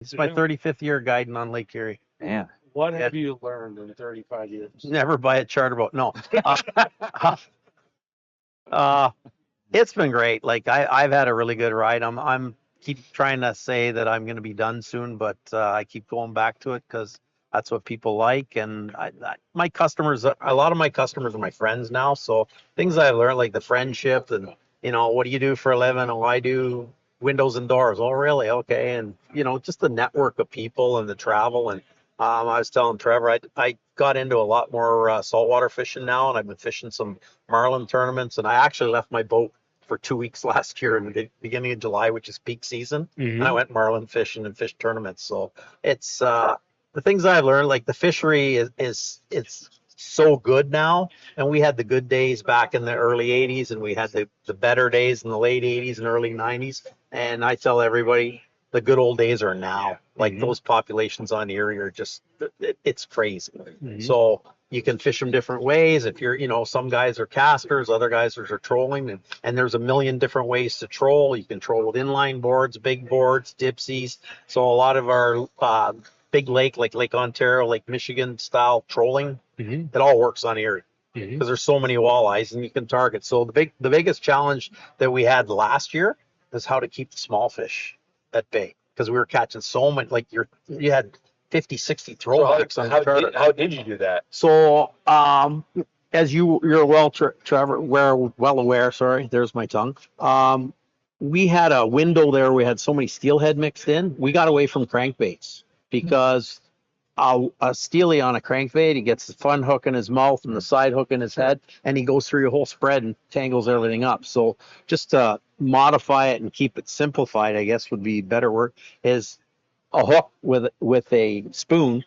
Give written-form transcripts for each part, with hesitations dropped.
It's my 35th year guiding on Lake Erie. Yeah. What have you learned in 35 years? Never buy a charter boat. No. It's been great. Like I've had a really good ride. I'm keep trying to say that I'm going to be done soon, but I keep going back to it because that's what people like. And my customers, a lot of my customers are my friends now. So things I've learned, like the friendship and, what do you do for a living? Oh, I do windows and doors. Oh, really? Okay. And, just the network of people and the travel. And I was telling Trevor, I got into a lot more saltwater fishing now, and I've been fishing some marlin tournaments. And I actually left my boat for 2 weeks last year in the beginning of July, which is peak season. And I went marlin fishing and fish tournaments. So it's the things I've learned, like the fishery is it's so good now. And we had the good days back in the early 80s, and we had the better days in the late 80s and early 90s. And I tell everybody the good old days are now. Like those populations on Erie are just, it's crazy. So you can fish them different ways. If you're, some guys are casters, other guys are trolling, and there's a million different ways to troll. You can troll with inline boards, big boards, dipsies. So a lot of our big lake, like Lake Ontario, Lake Michigan style trolling, it all works on Erie because there's so many walleyes and you can target. So the biggest challenge that we had last year is how to keep the small fish at bay, because we were catching so many, like you had 50, 60 throw hooks on the charter. How did you do that? So, as you're Trevor, well aware, sorry, there's my tongue. We had a window there. We had so many steelhead mixed in. We got away from crankbaits because a steely on a crankbait, he gets the front hook in his mouth and the side hook in his head, and he goes through your whole spread and tangles everything up. So just to modify it and keep it simplified, I guess would be better word, is a hook with a spoon.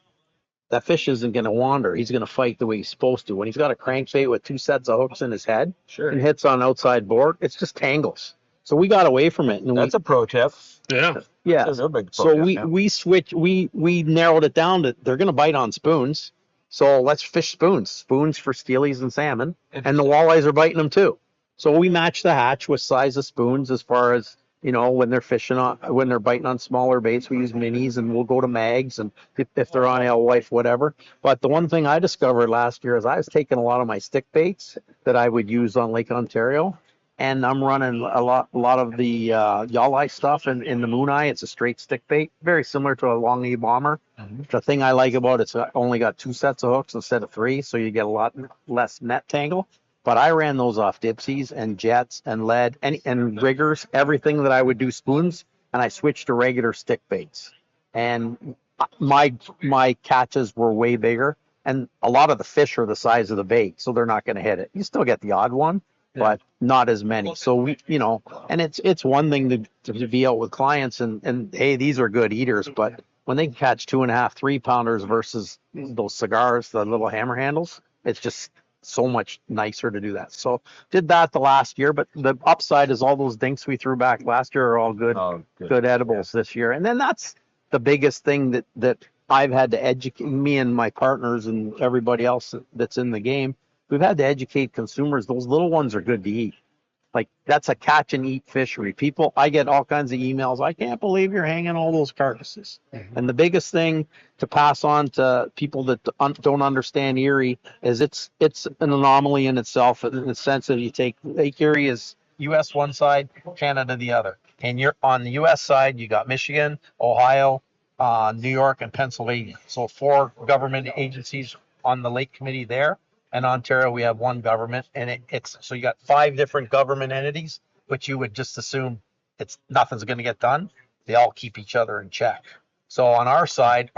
That fish isn't going to wander. He's going to fight the way he's supposed to. When he's got a crankbait with two sets of hooks in his head and hits on outside board, it's just tangles. So we got away from it. And That's a pro tip. Yeah. yeah. That's a big pro So tip, we switched. We narrowed it down to they're going to bite on spoons. So let's fish spoons for steelies and salmon, and the walleyes are biting them too. So we match the hatch with size of spoons as far as, when they're fishing when they're biting on smaller baits, we use minis, and we'll go to mags, and if they're on alewife, whatever. But the one thing I discovered last year is I was taking a lot of my stick baits that I would use on Lake Ontario, and I'm running a lot of the yalleye stuff in the Moon Eye. It's a straight stick bait, very similar to a long knee bomber. The thing I like about it's only got two sets of hooks instead of three, so you get a lot less net tangle. But I ran those off dipsies and jets and lead and riggers, everything that I would do spoons, and I switched to regular stick baits. And my catches were way bigger, and a lot of the fish are the size of the bait, so they're not going to hit it. You still get the odd one, but not as many. So we, and it's one thing to be out with clients and hey, these are good eaters, but when they can catch 2.5, 3 pounders versus those cigars, the little hammer handles, it's just so much nicer to do that. So did that the last year, but the upside is all those dinks we threw back last year are all good edibles this year. And then that's the biggest thing that I've had to educate me and my partners and everybody else that's in the game. We've had to educate consumers. Those little ones are good to eat. Like that's a catch and eat fishery. I get all kinds of emails. I can't believe you're hanging all those carcasses. And the biggest thing to pass on to people that don't understand Erie is it's an anomaly in itself, in the sense that you take Lake Erie is U.S. one side, Canada the other. And you're on the U.S. side, you got Michigan, Ohio, New York, and Pennsylvania. So 4 government agencies on the lake committee there. And Ontario, we have one government, and it's so you got 5 different government entities, but you would just assume nothing's going to get done. They all keep each other in check. So on our side,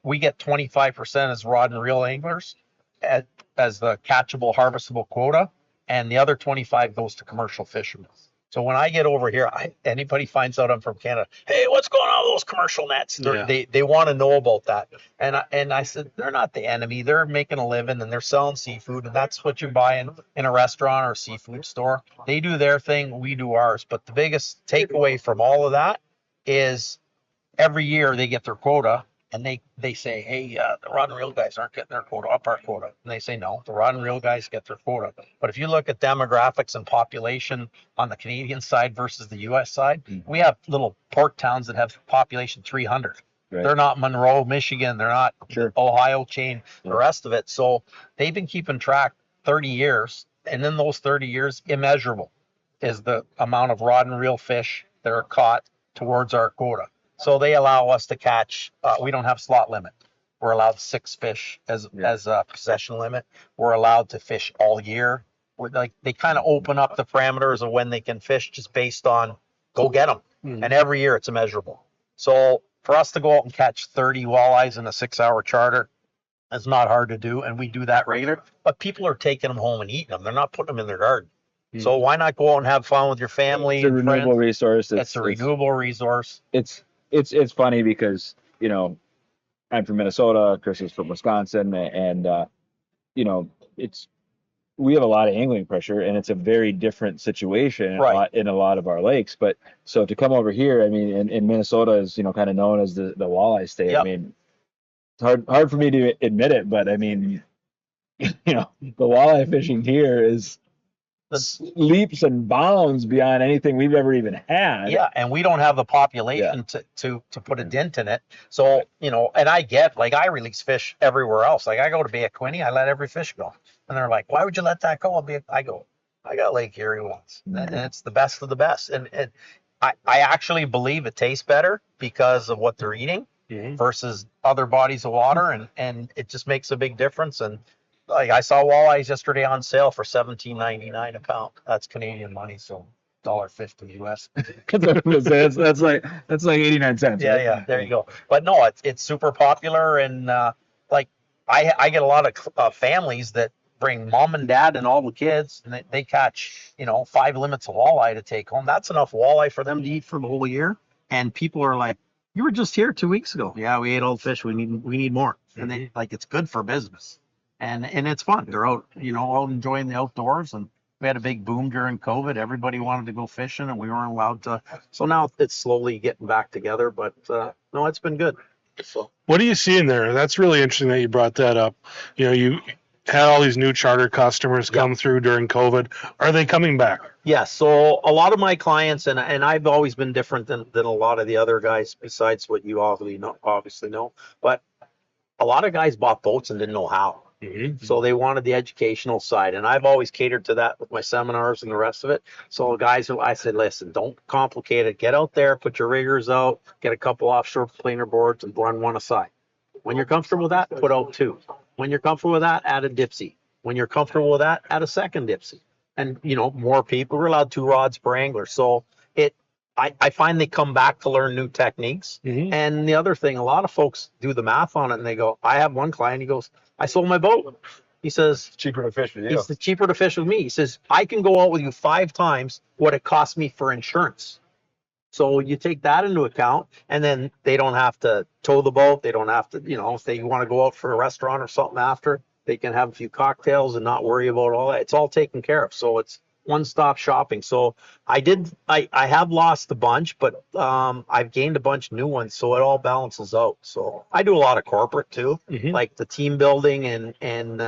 we get 25% as rod and reel anglers as the catchable, harvestable quota, and the other 25 goes to commercial fishermen. So when I get over here, anybody finds out I'm from Canada, hey, what's going on with those commercial nets? They want to know about that. And I said, they're not the enemy. They're making a living and they're selling seafood, and that's what you buy in a restaurant or a seafood store. They do their thing, we do ours. But the biggest takeaway from all of that is every year they get their quota, and they say, hey, the rod and reel guys aren't getting their quota, up our quota. And they say, no, the rod and reel guys get their quota. But if you look at demographics and population on the Canadian side versus the US side, we have little port towns that have population 300. Right. They're not Monroe, Michigan. They're not Ohio chain, the rest of it. So they've been keeping track 30 years. And in those 30 years, immeasurable is the amount of rod and reel fish that are caught towards our quota. So they allow us to catch, we don't have slot limit. We're allowed 6 fish as a possession limit. We're allowed to fish all year. They kind of open up the parameters of when they can fish just based on go get them. And every year it's immeasurable. So for us to go out and catch 30 walleyes in a 6-hour charter, it's not hard to do. And we do that regular, but people are taking them home and eating them. They're not putting them in their garden. So why not go out and have fun with your family? It's a renewable resource. It's a renewable resource. It's funny because, you know, I'm from Minnesota, Chris is from Wisconsin, and you know, we have a lot of angling pressure, and it's a very different situation in a lot of our lakes. But so to come over here, I mean, in Minnesota is, you know, kind of known as the walleye state. Yep. I mean, it's hard for me to admit it, but I mean, you know, the walleye fishing here is leaps and bounds beyond anything we've ever even had. Yeah, and we don't have the population to put a dent in it. So, you know, and I get, like, I release fish everywhere else. Like, I go to Bay of Quinte, I let every fish go. And they're like, why would you let that go? I go, I got Lake Erieau once. And it's the best of the best. And I actually believe it tastes better because of what they're eating versus other bodies of water. And it just makes a big difference. And like, I saw walleyes yesterday on sale for $17.99 a pound. That's Canadian money, so $1.50 US. that's like 89 cents. Yeah, right? yeah, there you go. But no, it's super popular, and like I get a lot of families that bring mom and dad and all the kids, and they catch, you know, 5 limits of walleye to take home. That's enough walleye for them to eat for the whole year. And people are like, "You were just here 2 weeks ago." Yeah, we ate all the fish. We need more. And they like, it's good for business. And it's fun. They're out, you know, out enjoying the outdoors. And we had a big boom during COVID. Everybody wanted to go fishing, and we weren't allowed to. So now it's slowly getting back together. But no, it's been good. So what do you see in there? That's really interesting that you brought that up. You know, you had all these new charter customers come through during COVID. Are they coming back? Yeah. So a lot of my clients, and I've always been different than a lot of the other guys, besides what you obviously know. But a lot of guys bought boats and didn't know how. So they wanted the educational side, and I've always catered to that with my seminars and the rest of it. So guys, I said, listen, don't complicate it. Get out there, put your riggers out, get a couple offshore planer boards, and run one aside. When you're comfortable with that, put out 2. When you're comfortable with that, add a dipsy. When you're comfortable with that, add a second dipsy. And, you know, more people are allowed 2 rods per angler. So I find they come back to learn new techniques. And the other thing, a lot of folks do the math on it, and they go, I have one client, he goes, I sold my boat. He says, Cheaper to fish with you. it's cheaper to fish with me. He says, I can go out with you 5 times what it cost me for insurance. So you take that into account, and then they don't have to tow the boat. They don't have to, you know, if they want to go out for a restaurant or something after, they can have a few cocktails and not worry about all that. It's all taken care of. So it's one-stop shopping. So I have lost a bunch, but I've gained a bunch of new ones, so it all balances out. So I do a lot of corporate too, like the team building and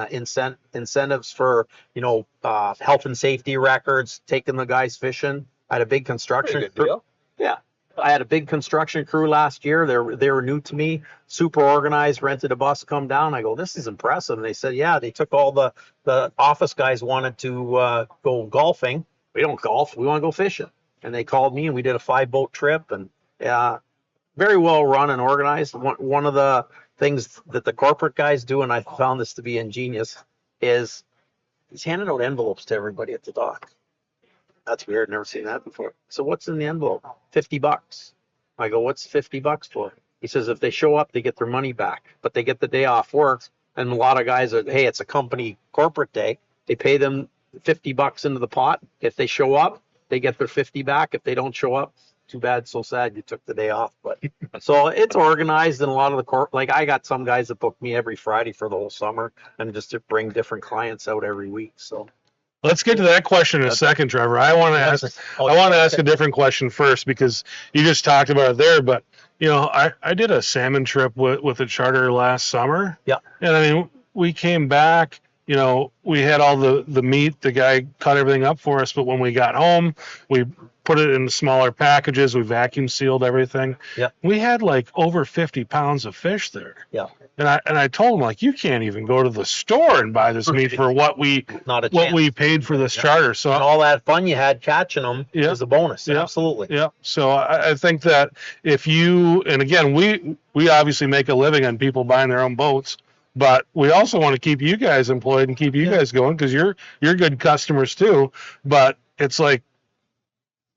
incentives for, you know, health and safety records, taking the guys fishing. I had a big construction Pretty good deal. Yeah. I had a big construction crew last year. They were new to me, super organized, rented a bus, come down. I go, this is impressive. And they said, yeah, they took all the office guys wanted to go golfing. We don't golf. We want to go fishing. And they called me, and we did a 5-boat trip, and very well run and organized. One of the things that the corporate guys do, and I found this to be ingenious, is he's handing out envelopes to everybody at the dock. That's weird. Never seen that before. So what's in the envelope? $50. I go, what's $50 for? He says, if they show up, they get their money back, but they get the day off work. And a lot of guys are, hey, it's a company corporate day. They pay them $50 into the pot. If they show up, they get their 50 back. If they don't show up, too bad, so sad, you took the day off. But so it's organized, and a lot of the like I got some guys that book me every Friday for the whole summer, and just to bring different clients out every week. So Let's get to that question in a second, Trevor. I want to ask a different question first, because you just talked about it there, but I did a salmon trip with a charter last summer. Yeah. And I mean, we came back, we had all the meat, the guy cut everything up for us, but when we got home, we put it in smaller packages, we vacuum sealed everything. Yeah. We had like over 50 pounds of fish there. Yeah. And I told him, like, you can't even go to the store and buy this meat for what we paid for this charter. So and all that fun you had catching them is a bonus. Yeah. Absolutely. Yeah. So I think that if you, and again, we obviously make a living on people buying their own boats, but we also want to keep you guys employed and keep you guys going because you're good customers too. But it's like,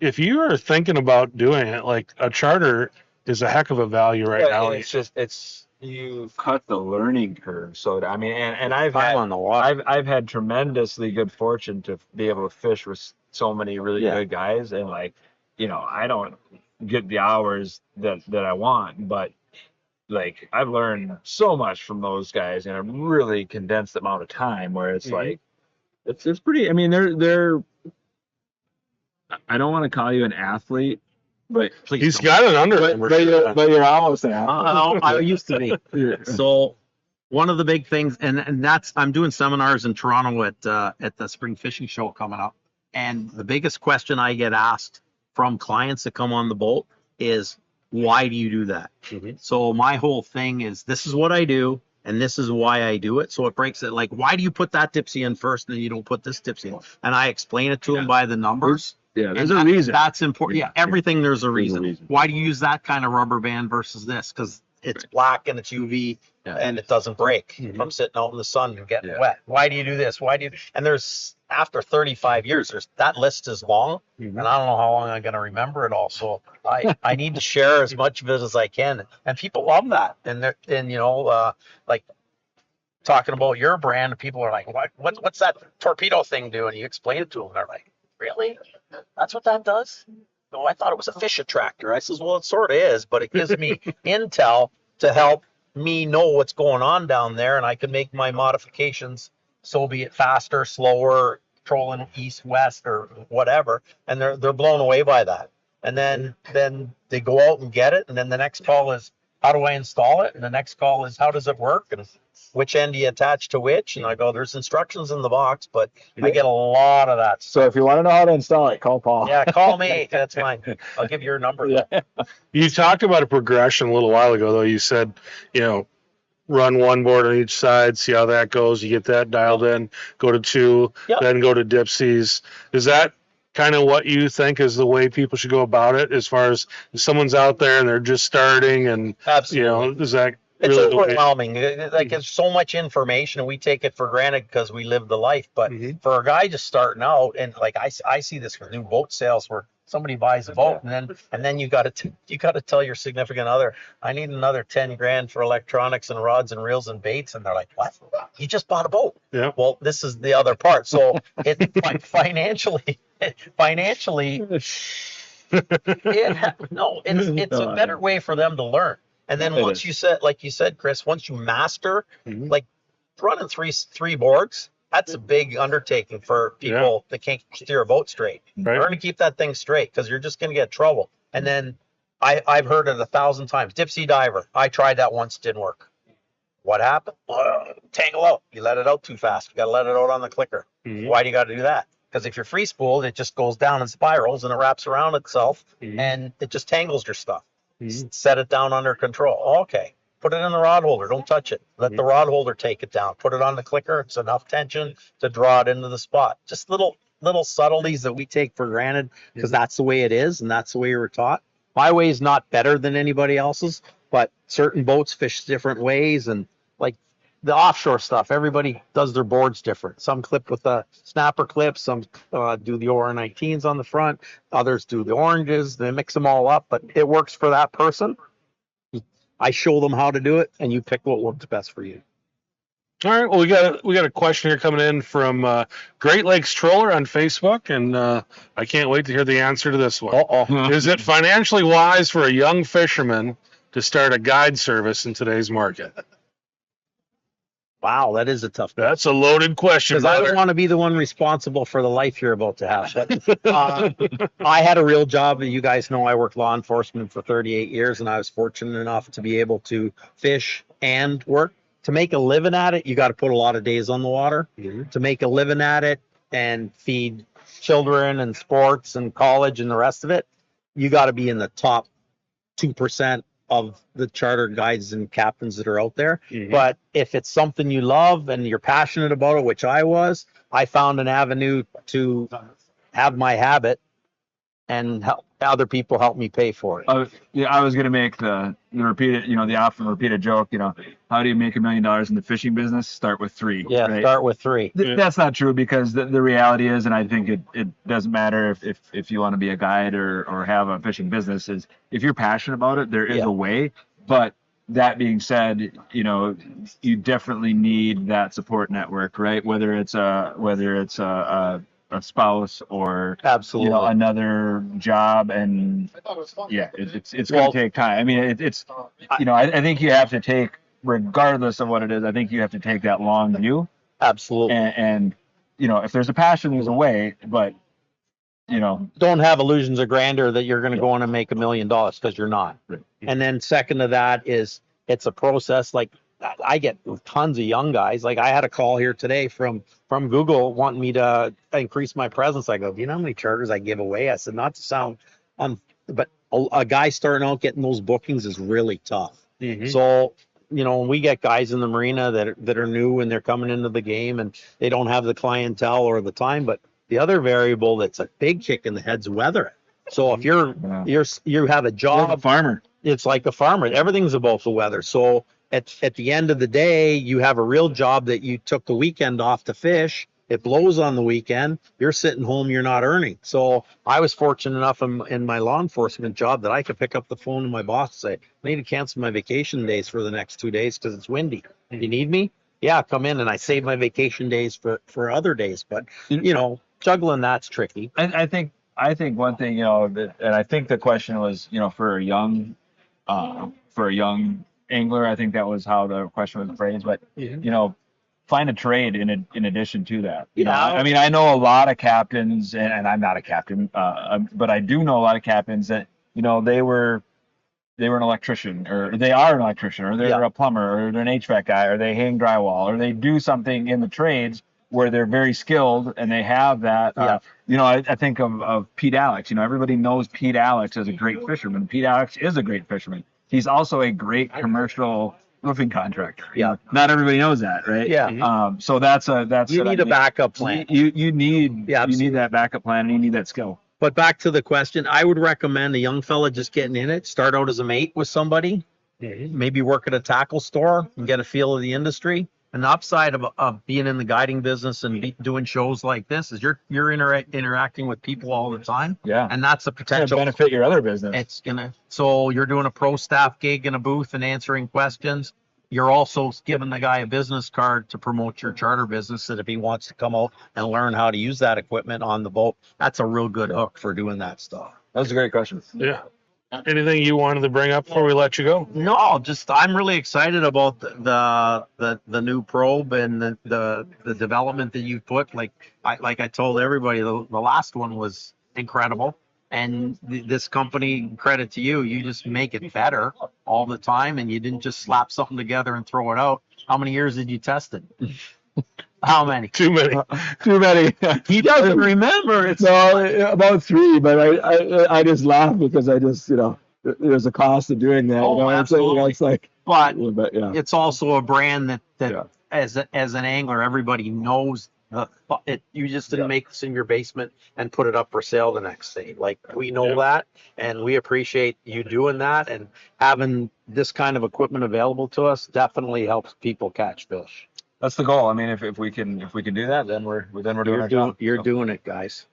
if you are thinking about doing it, like a charter is a heck of a value right now. It's you cut the learning curve. So I mean, and I've Time had on the water. I've had tremendously good fortune to be able to fish with so many really good guys, and like, I don't get the hours that I want, but like I've learned so much from those guys in a really condensed amount of time. Where it's like, it's pretty. I mean, they're. I don't want to call you an athlete, but Please He's don't. got an under. but you're almost an athlete. I used to be. So one of the big things, and that's, I'm doing seminars in Toronto at the spring fishing show coming up. And the biggest question I get asked from clients that come on the boat is, why do you do that? So my whole thing is, this is what I do, and this is why I do it. So it breaks it. Like, why do you put that tipsy in first and then you don't put this tipsy in? And I explain it to them by the numbers. Yeah, there's And a reason. That's important. Yeah, everything there's a reason. reason. Why do you use that kind of rubber band versus this? Because it's black and it's UV and it doesn't break from sitting out in the sun and getting wet. Why do you do this? Why do you? And there's, after 35 years, that list is long, and I don't know how long I'm going to remember it all. So I need to share as much of it as I can, and people love that. And like talking about your brand, people are like, what's that torpedo thing do? And you explain it to them, they're like, really? That's what that does? No, I thought it was a fish attractor. I says, well, it sort of is, but it gives me intel to help me know what's going on down there, and I can make my modifications, so be it faster, slower, trolling east, west, or whatever. And they're blown away by that. And then they go out and get it, and then the next call is, how do I install it? And the next call is, how does it work? And which end do you attach to which? And I go, there's instructions in the box, but I get a lot of that. So if you want to know how to install it, call Paul. Yeah, call me. That's fine. I'll give you your number. Yeah. You talked about a progression a little while ago, though. You said, run one board on each side, see how that goes. You get that dialed in, go to two, then go to dipsies. Is that kind of what you think is the way people should go about it, as far as if someone's out there and they're just starting and, Absolutely. is that It's really overwhelming. Like, it's so much information, and we take it for granted because we live the life. But for a guy just starting out, and like I see this with new boat sales where somebody buys a boat, and then you got to tell your significant other, I need another 10 grand for electronics and rods and reels and baits, and they're like, what? You just bought a boat? Yeah. Well, this is the other part. So financially. It's a better way for them to learn. And then once you said, like you said, Chris, once you master, like running three boards, that's a big undertaking for people that can't steer a boat straight. Right. Learn to keep that thing straight, because you're just going to get trouble. And then I've heard it 1,000 times. Dipsy diver. I tried that once, didn't work. What happened? Tangle out. You let it out too fast. You got to let it out on the clicker. Why do you got to do that? Because if you're free spooled, it just goes down in spirals and it wraps around itself and it just tangles your stuff. Set it down under control. Okay. Put it in the rod holder. Don't touch it. Let the rod holder take it down. Put it on the clicker. It's enough tension to draw it into the spot. Just little subtleties that we take for granted because that's the way it is and that's the way we were taught. My way is not better than anybody else's, but certain boats fish different ways, and like the offshore stuff, everybody does their boards different. Some clip with a snapper clip, some do the OR19s on the front, others do the oranges. They mix them all up, but it works for that person. I show them how to do it, and you pick what works best for you. All right. Well, we got a question here coming in from Great Lakes Troller on Facebook, and I can't wait to hear the answer to this one. Is it financially wise for a young fisherman to start a guide service in today's market? Wow, that is a tough. That's a loaded question, Because I don't brother. want to be the one responsible for the life you're about to have. But, I had a real job. You guys know I worked law enforcement for 38 years, and I was fortunate enough to be able to fish and work. To make a living at it, you got to put a lot of days on the water. To make a living at it and feed children and sports and college and the rest of it, you got to be in the top 2% of the charter guides and captains that are out there. But if it's something you love and you're passionate about it, which I was, I found an avenue to have my habit and help other people help me pay for it. Yeah, I was gonna make the repeated, the often repeated joke. How do you make $1 million in the fishing business? Start with 3. Yeah, right? start with 3. That's not true, because the reality is, and I think it doesn't matter if you want to be a guide or have a fishing business, is if you're passionate about it, there is a way. But that being said, you definitely need that support network, right? Whether it's a spouse or Absolutely. another job, and it's going to take time. I mean, I think you have to take, regardless of what it is, I think you have to take that long view. Absolutely. And if there's a passion, there's a way, but don't have illusions of grandeur that you're going to go on and make $1 million, because you're not. Right. And then second to that is it's a process. Like I get tons of young guys. Like I had a call here today from Google wanting me to increase my presence. I go, do you know how many charters I give away? I said, not to sound but a guy starting out getting those bookings is really tough. So, when we get guys in the marina that are new and they're coming into the game and they don't have the clientele or the time, but the other variable that's a big kick in the head's weather. So if you have a job, a farmer, it's like a farmer. Everything's about the weather. So at the end of the day, you have a real job that you took the weekend off to fish. It blows on the weekend. You're sitting home. You're not earning. So I was fortunate enough in my law enforcement job that I could pick up the phone to my boss and say, I need to cancel my vacation days for the next 2 days because it's windy. You need me? Yeah, come in. And I save my vacation days for other days. But, juggling that's tricky. I think one thing, and I think the question was, for a young angler, I think that was how the question was phrased. But find a trade in addition to that. I mean, I know a lot of captains, and I'm not a captain, but I do know a lot of captains that they were an electrician, or they are an electrician, or they're a plumber, or they're an HVAC guy, or they hang drywall, or they do something in the trades where they're very skilled and they have that. I think of Pete Alex. Everybody knows Pete Alex as a great fisherman. Pete Alex is a great fisherman. He's also a great commercial roofing contractor. Not everybody knows that, right? So that's you need a backup plan. You need that backup plan, and you need that skill. But back to the question, I would recommend a young fella just getting in it, start out as a mate with somebody, maybe work at a tackle store and get a feel of the industry. And the upside of being in the guiding business and doing shows like this is you're interacting with people all the time. Yeah. And that's a potential. It's gonna benefit your other business. So you're doing a pro staff gig in a booth and answering questions. You're also giving the guy a business card to promote your charter business, that if he wants to come out and learn how to use that equipment on the boat, that's a real good hook for doing that stuff. That was a great question. Yeah. Anything you wanted to bring up before we let you go? No, just I'm really excited about the new probe and the development that you put. Like I told everybody, the last one was incredible. And this company, credit to you, you just make it better all the time, and you didn't just slap something together and throw it out. How many years did you test it? How many? Too many. Too many. He doesn't remember. It's about 3, but I just laugh because I just there's a cost of doing that. Absolutely. It's like, but yeah. It's also a brand that as an angler, everybody knows. You just didn't make this in your basement and put it up for sale the next day. Like, we know that, and we appreciate you doing that, and having this kind of equipment available to us definitely helps people catch fish. That's the goal. I mean, if we can do that, then we're doing our job. You're doing it, guys.